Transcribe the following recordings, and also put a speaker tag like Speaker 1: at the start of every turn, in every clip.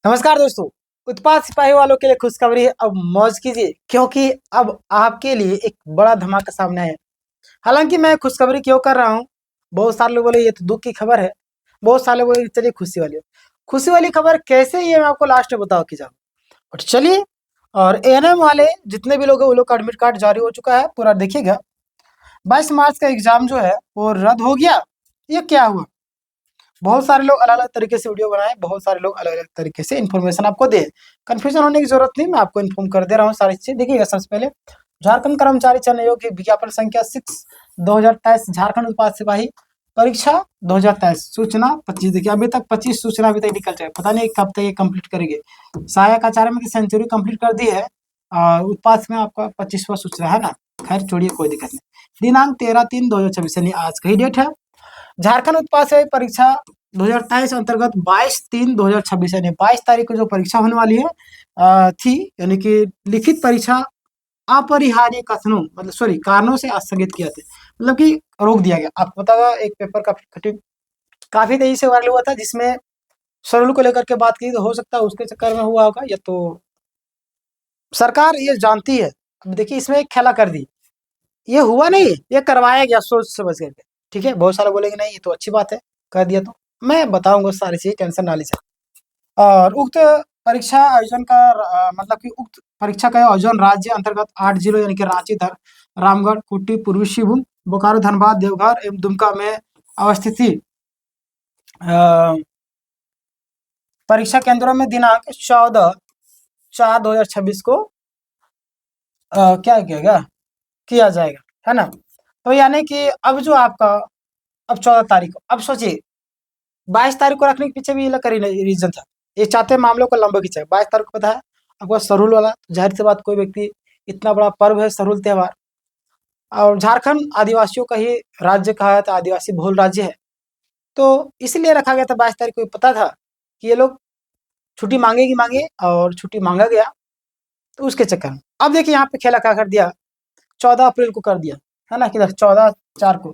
Speaker 1: नमस्कार दोस्तों। उत्पाद सिपाही वालों के लिए खुशखबरी है। अब मौज कीजिए क्योंकि अब आपके लिए एक बड़ा धमाका सामने है। हालांकि मैं खुशखबरी क्यों कर रहा हूँ, बहुत सारे लोग बोले ये तो दुख की खबर है, बहुत सारे लोग बोले चलिए खुशी वाली खुशी वाली खबर कैसे, ये मैं आपको लास्ट में बताओ कि जाओ। और चलिए, और एएनएम वाले जितने भी लोग हैं वो लोग का एडमिट कार्ड जारी हो चुका है, पूरा देखिएगा। 22 मार्च का एग्जाम जो है वो रद्द हो गया। ये क्या हुआ? बहुत सारे लोग अलग अलग तरीके से वीडियो बनाए, बहुत सारे लोग अलग अलग तरीके से इन्फॉर्मेशन आपको दे। कंफ्यूजन होने की जरूरत नहीं, मैं आपको इन्फॉर्म कर दे रहा हूँ सारी चीजें। देखिएगा, सबसे पहले झारखंड कर्मचारी चयन आयोग की विज्ञापन संख्या 6/2023 झारखंड उत्पाद सिपाही परीक्षा 2023 सूचना 25। देखिए अभी तक 25 सूचना अभी तक निकल जाए, पता नहीं कब तक ये कंप्लीट करेंगे। सहायक आचार्य में सेंचुरी कंप्लीट कर दी है और उत्पाद में आपका 25वां सूचना है ना। खैर छोड़िए, कोई दिक्कत नहीं। दिनांक 13/3/2024 यानी आज का ही डेट है। झारखंड उत्पाद से परीक्षा 2023 अंतर्गत 22/3/2026 यानी 22 तारीख को जो परीक्षा होने वाली है थी, यानी कि लिखित परीक्षा अपरिहार्य कथनों मतलब सॉरी कारणों से स्थगित किया था, मतलब कि रोक दिया गया। आपको पता होगा एक पेपर काफी तेजी से वायरल हुआ था, जिसमें शेड्यूल को लेकर के बात की, तो हो सकता है उसके चक्कर में हुआ होगा, या तो सरकार ये जानती है। अब देखिए इसमें एक खेला कर दी, ये हुआ नहीं, ये करवाया गया सोच समझ करके। ठीक है, बहुत सारे बोलेंगे नहीं ये तो अच्छी बात है, कर दिया, तो मैं बताऊंगा सारी चीज, टेंशन ना लीजिए। और उक्त परीक्षा आयोजन का मतलब कि उक्त परीक्षा का आयोजन राज्य अंतर्गत 8 जिलों यानी कि रांची, रामगढ़, खूंटी, पूर्वी सिंहभूम, बोकारो, धनबाद, देवघर एवं दुमका में अवस्थित थी। परीक्षा केंद्रों में दिनांक 14/4/2026 को क्या किया जाएगा, है ना। तो यानी कि अब जो आपका अब 14 तारीख को, अब सोचिए 22 तारीख को रखने के पीछे भी ये लगा रीजन था। ये चाहते मामलों को लंबा खींचा। 22 तारीख को पता है आपको सरूल वाला, जाहिर सी बात, कोई व्यक्ति इतना बड़ा पर्व है सरूल त्योहार, और झारखंड आदिवासियों का ही राज्य कहा जाता है, आदिवासी बहुल राज्य है, तो इसलिए रखा गया था 22 तारीख को। पता था कि ये लोग छुट्टी मांगेगी मांगे, और छुट्टी मांगा गया, तो उसके चक्कर में अब देखिए यहाँ पे खेला क्या कर दिया, 14 अप्रैल को कर दिया, है ना। किधर 14/4 को,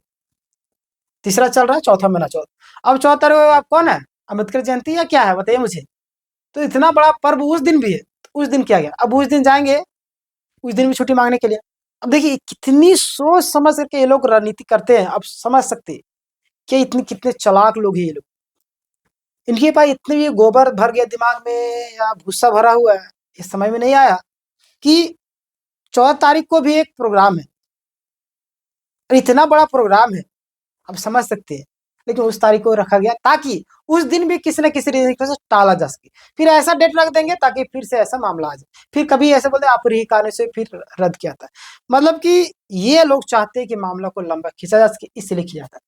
Speaker 1: तीसरा चल रहा है, चौथा महीना चौथा। अब 14 तारीख को आप कौन है, अम्बेडकर जयंती या क्या है, बताइए मुझे। तो इतना बड़ा पर्व उस दिन भी है, तो उस दिन क्या गया, अब उस दिन जाएंगे, उस दिन भी छुट्टी मांगने के लिए। अब देखिए कितनी सोच समझ करके ये लोग राजनीति करते हैं, अब समझ सकते हैं कि इतने कितने चालाक लोग हैं ये लोग। इनके पास इतने भी गोबर भर गया दिमाग में या भूसा भरा हुआ है, इस समय में नहीं आया कि 14 तारीख को भी एक प्रोग्राम है, और इतना बड़ा प्रोग्राम है, आप समझ सकते हैं। लेकिन उस तारीख को रखा गया ताकि उस दिन भी किसी न किसी रीजन से टाला जा सके। फिर ऐसा डेट रख देंगे ताकि फिर से ऐसा मामला आ जाए, फिर कभी ऐसे बोलते आप ही कारण से फिर रद्द किया था। मतलब कि ये लोग चाहते हैं कि मामला को लंबा खींचा जा सके, इसलिए किया था।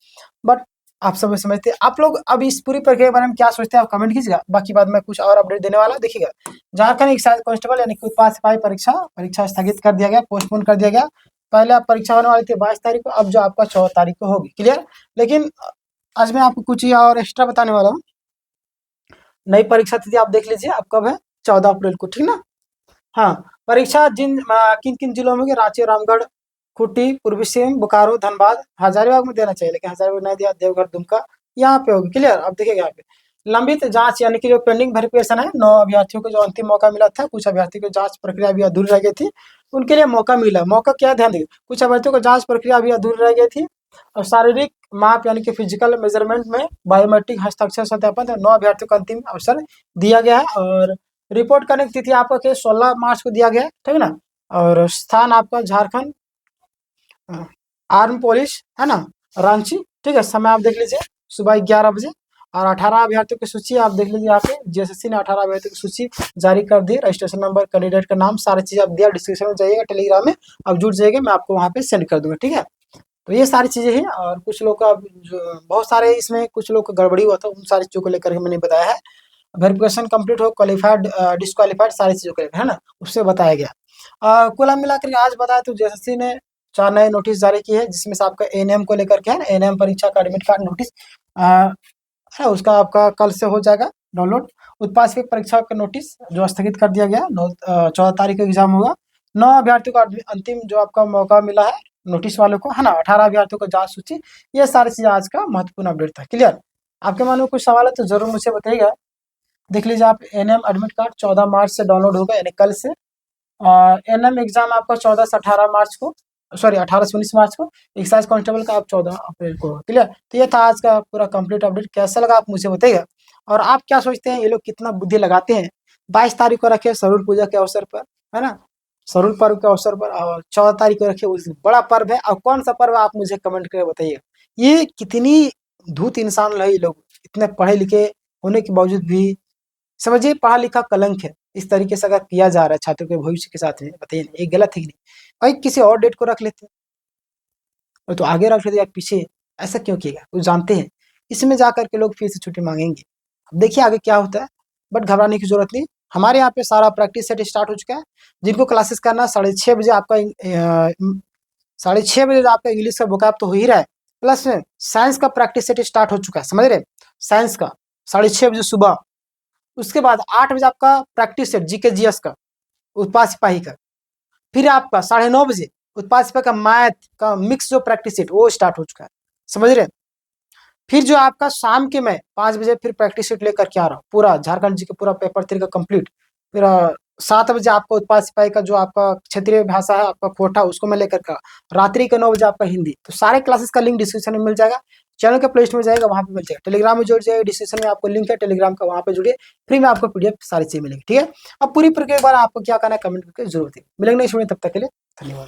Speaker 1: बट आप समझते हैं। आप लोग अब इस पूरी प्रक्रिया के बारे में क्या सोचते हैं, आप कमेंट कीजिएगा। बाकी बाद में कुछ और अपडेट देने वाला देखिएगा। झारखंड एक्साइज कांस्टेबल यानी कि उत्पाद सिपाही परीक्षा स्थगित कर दिया गया, पोस्टपोन कर दिया गया। पहले आप परीक्षा होने वाली थी 22 तारीख को, अब जो आपका 14 तारीख को होगी। क्लियर। लेकिन आज मैं आपको कुछ और एक्स्ट्रा बताने वाला हूँ। नई परीक्षा तिथि आप देख लीजिए, आप कब है, 14 अप्रैल को, ठीक ना। हाँ, परीक्षा किन किन जिलों में होगी, रांची, रामगढ़, खूंटी, पूर्वी सिंहभूम, बोकारो, धनबाद, हजारीबाग में देना चाहिए, लेकिन हजारीबाग नहीं दिया, देवघर, दुमका, यहाँ पे होगी। क्लियर। अब देखिएगा यहाँ पे लंबित जांच यानी कि जो पेंडिंग वेरिफिकेशन है, 9 अभ्यर्थियों को जो अंतिम मौका मिला था, कुछ अभ्यर्थियों को जांच प्रक्रिया अभी अधूरी रह गई थी, उनके लिए मौका मिला। मौका क्या, ध्यान देखिए, कुछ अभ्यर्थियों को जांच प्रक्रिया अभी अधूरी रह गई थी, और शारीरिक माप यानी कि फिजिकल मेजरमेंट में बायोमेट्रिक हस्ताक्षर सत्यापन 9 अभ्यर्थियों को अंतिम अवसर दिया गया है। और रिपोर्ट करने की तिथि आपका के 16 मार्च को दिया गया है, ठीक है ना। और स्थान आपका झारखंड आर्म पुलिस, है ना, रांची। ठीक है, समय आप देख लीजिए सुबह 11 बजे। और 18 अभ्यर्थियों की सूची आप देख लीजिए, यहाँ पे जेएसएससी ने 18 अभ्यर्थियों की सूची जारी कर दी। रजिस्ट्रेशन नंबर, कैंडिडेट का नाम, सारी चीज आप दिया। डिस्क्रिप्शन में जाइएगा, टेलीग्राम में आप जुड़ जाइएगा, मैं आपको वहाँ पे सेंड कर दूंगा, ठीक है। तो ये सारी चीजें हैं। और कुछ लोग का बहुत सारे इसमें कुछ लोग का गड़बड़ी हुआ था, उन सारी चीजों को लेकर के मैंने बताया है। वेरिफिकेशन कंप्लीट हो, क्वालिफाइड डिस्क्वालिफाइड, सारी चीजों को लेकर, है ना, उससे बताया गया। कुल मिलाकर आज बताया तो जेएसएससी ने 4 नए नोटिस जारी किए हैं, जिसमें से आपका एएनएम को लेकर के है, एएनएम परीक्षा का एडमिट कार्ड नोटिस है, उसका आपका कल से हो जाएगा डाउनलोड। उत्पाद की परीक्षा का नोटिस जो स्थगित कर दिया गया, 14 तारीख को एग्जाम होगा। 9 अभ्यर्थियों का अंतिम जो आपका मौका मिला है नोटिस वालों को, है ना। 18 अभ्यर्थियों को जांच सूची, ये सारी चीजें आज का महत्वपूर्ण अपडेट था। क्लियर। आपके मन में कुछ सवाल है तो जरूर मुझे बताइएगा। देख लीजिए आप, एनएम एडमिट कार्ड 14 मार्च से डाउनलोड होगा, यानी कल से। एनएम एग्जाम आपका 14 से 18 मार्च को, सॉरी 18 से 19 मार्च को। एक्साइज कांस्टेबल का आप 14 अप्रैल को, क्लियर। तो ये था आज का पूरा कंप्लीट अपडेट। कैसा लगा आप मुझे बताइएगा, और आप क्या सोचते हैं ये लोग कितना बुद्धि लगाते हैं। 22 तारीख को रखे सरहुल पूजा के अवसर पर, है ना, सरहुल पर्व के अवसर पर, और 14 तारीख को रखे उस बड़ा पर्व है। और कौन सा पर्व है आप मुझे कमेंट करके बताइएगा। ये कितनी धूर्त इंसान है ये लोग, इतने पढ़े लिखे होने के बावजूद भी, समझिए पढ़ा लिखा कलंक है। इस तरीके से अगर किया जा रहा है छात्रों के भविष्य के साथ में, बताइए ना, ये गलत है कि नहीं। भाई किसी और डेट को रख लेते, और तो आगे रख लेते या पीछे, ऐसा क्यों किएगा, वो जानते हैं इसमें जाकर के लोग फिर से छुट्टी मांगेंगे। अब देखिए आगे क्या होता है, बट घबराने की जरूरत नहीं। हमारे यहाँ पे सारा प्रैक्टिस सेट स्टार्ट हो चुका है। जिनको क्लासेस करना 6:30 बजे आपका 6:30 बजे आपका इंग्लिश का वोकैब तो हो ही रहा है, प्लस में साइंस का प्रैक्टिस सेट स्टार्ट हो चुका है, समझ रहे। साइंस का 6:30 बजे सुबह। उसके बाद 8 बजे आपका प्रैक्टिस सेट जीके जीएस का, उत्पाद सिपाही का। फिर आपका 9:30 बजे उत्पाद सिपाही का मैथ का मिक्स जो प्रैक्टिस सेट वो स्टार्ट हो चुका है, समझ रहे। फिर जो आपका शाम के मैं 5 बजे फिर प्रैक्टिस सेट लेकर के आ रहा हूँ, पूरा झारखंड जी का पूरा पेपर 3 का कंप्लीट। फिर 7 बजे आपका उत्पाद सिपाही का जो आपका क्षेत्रीय भाषा है आपका कोटा, उसको मैं लेकर का। रात्रि के 9 बजे आपका हिंदी। तो सारे क्लासेस का लिंक डिस्क्रिप्शन में मिल जाएगा। चैनल के प्ले स्टोर में जाएगा, वहाँ पे मिल जाएगा। टेलीग्राम में जुड़ जाइए, डिस्क्रिप्शन में आपको लिंक है टेलीग्राम का, वहाँ पे जुड़िए। फ्री में आपको पीडीएफ सारी चीजें मिलेगी, ठीक है। अब पूरी प्रक्रिया एक बार आपको क्या करना है कमेंट करके जरूर दें। मिलेंगे नेक्स्ट वीडियो, तब तक के लिए धन्यवाद।